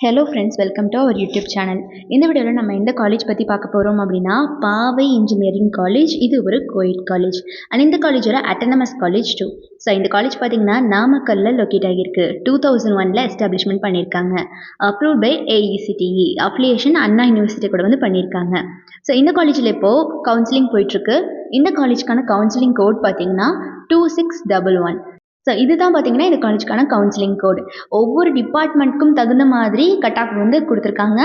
Hello friends, welcome to our YouTube channel. இந்த வீடியோவில் நம்ம எந்த காலேஜ் பற்றி பார்க்க போகிறோம் அப்படின்னா, பாவை இன்ஜினியரிங் காலேஜ். இது ஒரு கோயட் காலேஜ் அண்ட் இந்த காலேஜோட அட்டானமஸ் காலேஜ் டூ. ஸோ இந்த காலேஜ் பார்த்தீங்கன்னா நாமக்கல்லில் லொக்கேட் ஆகியிருக்கு. 2001 எஸ்டாப்ளிஷ்மெண்ட் பண்ணியிருக்காங்க. Approved by AECTE, affiliation Anna university கூட வந்து பண்ணியிருக்காங்க. ஸோ இந்த காலேஜில் இப்போது கவுன்சிலிங் போயிட்டுருக்கு. இந்த காலேஜ்க்கான கவுன்சிலிங் கோட் பார்த்தீங்கன்னா 2611. ஸோ இதுதான் பார்த்தீங்கன்னா இந்த காலேஜுக்கான கவுன்சிலிங் கோடு. ஒவ்வொரு டிபார்ட்மெண்ட்டுக்கும் தகுந்த மாதிரி கட் ஆஃப் வந்து கொடுத்துருக்காங்க.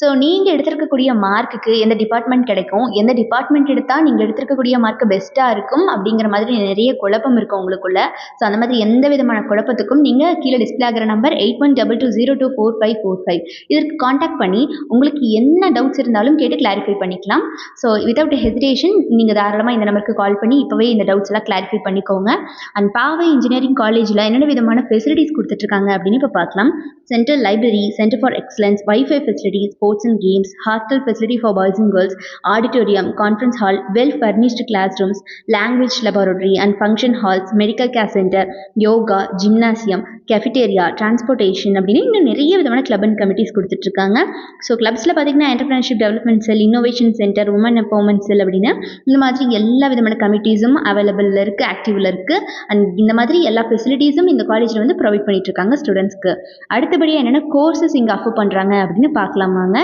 ஸோ நீங்கள் எடுத்திருக்கக்கூடிய மார்க்குக்கு எந்த டிபார்ட்மெண்ட் கிடைக்கும், எந்த டிபார்ட்மெண்ட் எடுத்தால் நீங்கள் எடுத்திருக்கக்கூடிய மார்க் பெஸ்ட்டாக இருக்கும் அப்படிங்கிற மாதிரி நிறைய குழப்பம் இருக்கும் உங்களுக்குள்ள. ஸோ அந்த மாதிரி எந்த விதமான குழப்பத்துக்கும் நீங்கள் கீழே டிஸ்பிளே ஆகிற நம்பர் 8122024545 இதற்கு காண்டாக்ட் பண்ணி உங்களுக்கு என்ன டவுட்ஸ் இருந்தாலும் கேட்டு கிளாரிஃபை பண்ணிக்கலாம். ஸோ வித்தவுட் ஹெசிடேஷன் நீங்கள் தாராளமாக இந்த நம்பருக்கு கால் பண்ணி இப்போவே இந்த டவுட்ஸ் எல்லாம் கிளாரிஃபை பண்ணிக்கோங்க. அண்ட் பாவை இன்ஜினியரிங் காலேஜில் என்னென்ன விதமான ஃபெசிலிட்டிஸ் கொடுத்துட்ருக்காங்க அப்படின்னு இப்போ பார்க்கலாம். Central library, centre for excellence, wifi facilities, sports and games, hostel facility for boys and girls, auditorium, conference hall, well-furnished classrooms, language laboratory and function halls, medical care center, yoga, gymnasium, cafeteria, transportation அப்படின்னு இன்னும் நிறைய விதமான club and committees கொடுத்துட்ருக்காங்க. So கிளப்ஸில் பார்த்தீங்கன்னா entrepreneurship development cell, innovation centre, woman empowerment cell அப்படின்னு இந்த மாதிரி எல்லா விதமான கமிட்டிஸும் அவைலபிளில் இருக்குது, ஆக்டிவில் இருக்குது. அண்ட் இந்த மாதிரி எல்லா ஃபெசிலிட்டிஸும் இந்த காலேஜில் வந்து ப்ரொவைட் பண்ணிட்டுருக்காங்க ஸ்டூடெண்ட்ஸ்க்கு. அடுத்தபடியாக என்னென்ன கோர்சஸ் இங்கே ஆஃபர் பண்ணுறாங்க அப்படின்னு பார்க்கலாமாங்க.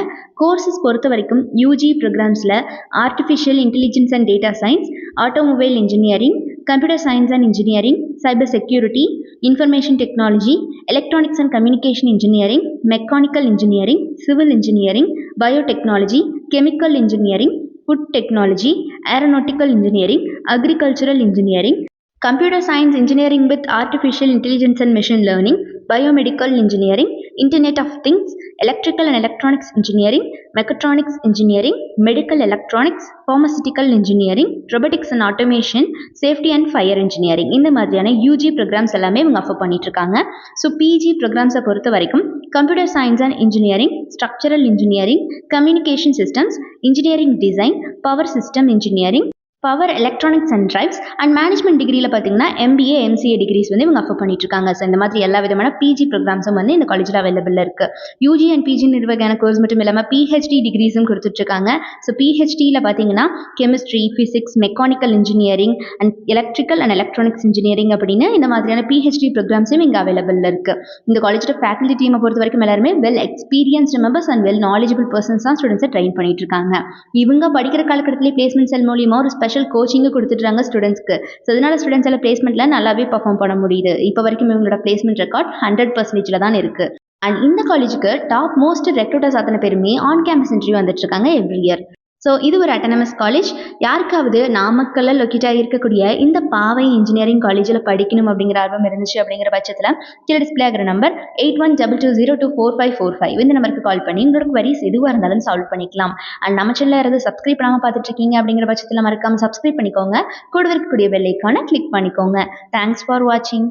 கோர்சஸ் பொறுத்த வரைக்கும் யூஜி ப்ரோக்ராம்ஸில் artificial intelligence and data science, automobile engineering, computer science and engineering, cyber security, information technology, electronics and communication engineering, mechanical engineering, civil engineering, biotechnology, chemical engineering, food technology, aeronautical engineering, agricultural engineering, computer science engineering with artificial intelligence and machine learning, biomedical engineering, internet of things, electrical and electronics engineering, mechatronics engineering, medical electronics, pharmaceutical engineering, robotics and automation, safety and fire engineering இந்த மாதிரியான UG programs எல்லாமே இவங்க offer பண்ணிட்டு இருக்காங்க. So PG ப்ரோக்ராம்ஸை பொறுத்த வரைக்கும் computer science and engineering, structural engineering, communication systems, engineering design, power system engineering, power electronics and drives and management டிகிரியில் பார்த்தீங்கன்னா MBA MCA டிகிரிஸ் வந்து இவங்க ஆஃபர் பண்ணிட்டு இருக்காங்க. ஸோ இந்த மாதிரி எல்லா விதமான பிஜி ப்ரோக்ராம்ஸும் வந்து இந்த காலேஜில் அவைலபிளில் இருக்குது. யூஜி அண்ட் பிஜி நிர்வகான கோர்ஸ் மட்டும் இல்லாமல் PhD டிகிரிஸும் கொடுத்துட்ருக்காங்க. ஸோ PhDயில் பார்த்தீங்கன்னா chemistry, physics, mechanical engineering and electrical and electronics engineering அப்படின்னு இந்த மாதிரியான PhD ப்ரோக்ராம்ஸும் இங்கே அவைலபிளில் இருக்குது. இந்த காலேஜோட ஃபேக்கல்டி டீமை பொறுத்த வரைக்கும் எல்லாருமே well experienced members and well knowledgeable persons தான் ஸ்டூடெண்ட்ஸை ட்ரெயின் பண்ணிட்டு இருக்காங்க. இவங்க படிக்கிற காலகட்டத்திலே பிளேஸ்மெண்ட் செல் மூலியமாக ஒரு ஸ்பெஷல் கோச்சிங்கு கொடுத்துட்றாங்க ஸ்டூடெண்ட்ஸ்க்கு. ஸோ அதனால ஸ்டூடெண்ட்ஸ் எல்லாம் பிளேஸ்மெண்ட்டில் நல்லாவே பர்ஃபார்ம் பண்ண முடியுது. இப்போ வரைக்கும் இவங்களோட பிளேஸ்மெண்ட் ரெக்கார்ட் 100% தான் இருக்குது. அண்ட் இந்த காலேஜுக்கு டாப் மோஸ்ட் ரெக்ரூட்டர்ஸ் அத்தனை பேருமே ஆன் கேம்பஸ் இன்டர்வியூ வந்துட்டு இருக்காங்க எவ்ரி இயர். ஸோ இது ஒரு அட்டானமஸ் காலேஜ். யாருக்காவது நாமக்கல்லில் லொக்கேட் ஆகியிருக்கக்கூடிய இந்த பாவை இன்ஜினியரிங் காலேஜில் படிக்கணும் அப்படிங்கிற ஆர்வம் இருந்துச்சு அப்படிங்கிற பட்சத்தில் கீழே டிஸ்பிளே ஆகிற நம்பர் 8122024545 இந்த நம்பருக்கு கால் பண்ணி உங்களோட குவரிஸ் எதுவாக இருந்தாலும் சால்வ் பண்ணிக்கலாம். அண்ட் நம்ம சேனலில் இருந்து சப்ஸ்கிரைப் பண்ணாமல் பார்த்துட்டு இருக்கீங்க அப்படிங்கிற பட்சத்தில் மறக்காமல் சப்ஸ்கிரைப் பண்ணிக்கோங்க. கூட இருக்கக்கூடிய பெல் ஐகானை கிளிக் பண்ணிக்கோங்க. தேங்க்ஸ் ஃபார் வாட்சிங்.